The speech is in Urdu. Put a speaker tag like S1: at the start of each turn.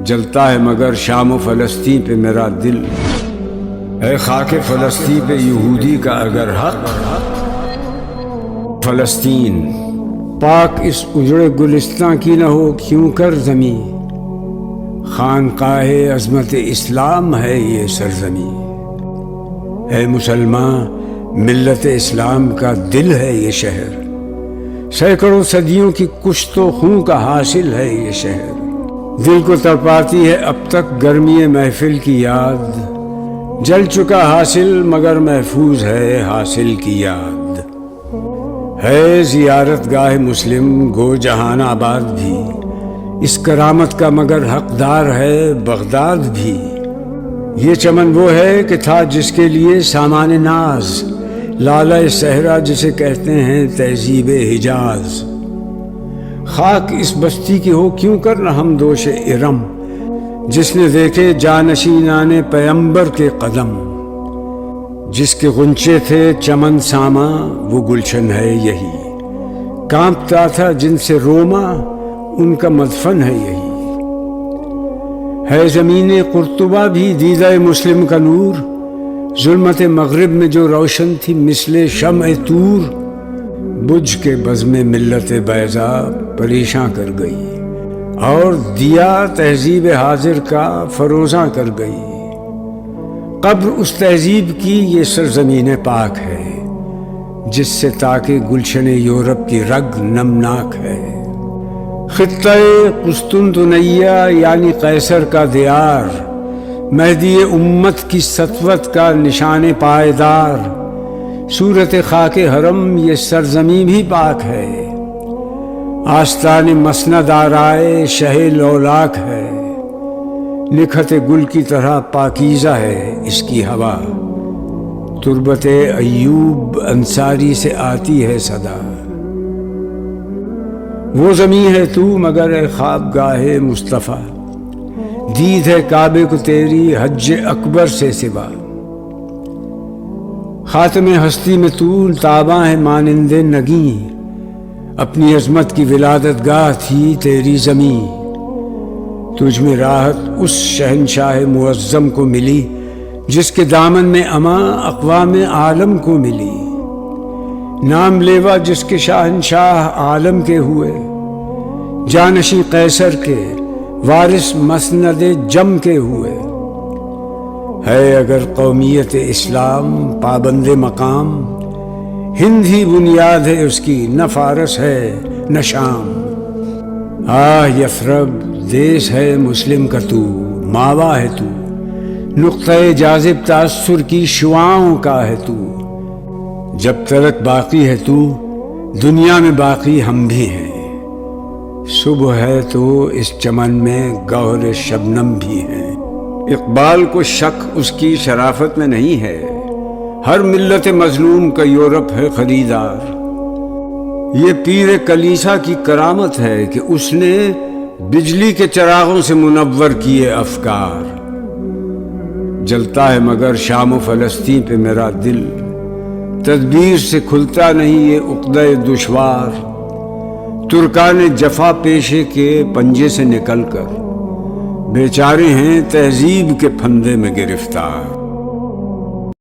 S1: جلتا ہے مگر شام و فلسطین پہ میرا دل، اے خاک فلسطین پہ یہودی کا اگر حق، فلسطین پاک اس اجڑے گلستان کی نہ ہو کیوں کر زمیں، خانقاہ عظمت اسلام ہے یہ سرزمین، اے مسلمان ملت اسلام کا دل ہے یہ شہر، سینکڑوں صدیوں کی کشت و خون کا حاصل ہے یہ شہر، دل کو تڑپاتی ہے اب تک گرمی محفل کی یاد، جل چکا حاصل مگر محفوظ ہے حاصل کی یاد، ہے زیارت گاہ مسلم گو جہان آباد بھی، اس کرامت کا مگر حقدار ہے بغداد بھی، یہ چمن وہ ہے کہ تھا جس کے لیے سامان ناز، لالہ صحرا جسے کہتے ہیں تہذیب حجاز، خاک اس بستی کی ہو کیوں کر نہ ہم دوش ارم، جس نے دیکھے جانشینان پیمبر کے قدم، جس کے غنچے تھے چمن ساما وہ گلشن ہے یہی، کانپتا تھا جن سے روما ان کا مدفن ہے یہی، ہے زمین قرطبہ بھی دیدہ مسلم کا نور، ظلمت مغرب میں جو روشن تھی مثل شمع طور، بجھ کے بزم ملت بیضا پریشاں کر گئی، اور دیا تہذیب حاضر کا فروزاں کر گئی، قبر اس تہذیب کی یہ سرزمین پاک ہے، جس سے تاکہ گلشن یورپ کی رگ نمناک ہے، خطہ قسطنطنیہ یعنی قیصر کا دیار، مہدی امت کی سطوت کا نشان پائیدار، صورت خاک حرم یہ سرزمین بھی پاک ہے، آستان مسند آرائے شہ لولاک ہے، نکھت گل کی طرح پاکیزہ ہے اس کی ہوا، تربت ایوب انصاری سے آتی ہے صدا، وہ زمین ہے تو مگر اے خوابگاہ مصطفیٰ، دید ہے کعبے کو تیری حج اکبر سے سوا، خاتم ہستی میں طول تاباں ہے مانند نگیں، اپنی عظمت کی ولادت گاہ تھی تیری زمین، تجھ میں راحت اس شہنشاہ معظم کو ملی، جس کے دامن میں امان اقوام عالم کو ملی، نام لیوا جس کے شہنشاہ عالم کے ہوئے، جانشین قیصر کے وارث مسند جم کے ہوئے، ہے اگر قومیت اسلام پابند مقام، ہند ہی بنیاد ہے اس کی نہ فارس ہے نہ شام، آہ یثرب دیس ہے مسلم کا تو، ماوا ہے تو، نقطۂ جاذب تأثر کی شعاعوں کا ہے تو، جب تلک باقی ہے تو دنیا میں باقی ہم بھی ہیں، صبح ہے تو اس چمن میں گوہر شبنم بھی ہیں، اقبال کو شک اس کی شرافت میں نہیں ہے، ہر ملت مظلوم کا یورپ ہے خریدار، یہ پیر کلیسا کی کرامت ہے کہ اس نے بجلی کے چراغوں سے منور کیے افکار، جلتا ہے مگر شام و فلسطین پہ میرا دل، تدبیر سے کھلتا نہیں یہ عقدہ دشوار، ترکان جفا پیشے کے پنجے سے نکل کر بیچارے ہیں تہذیب کے پھندے میں گرفتار۔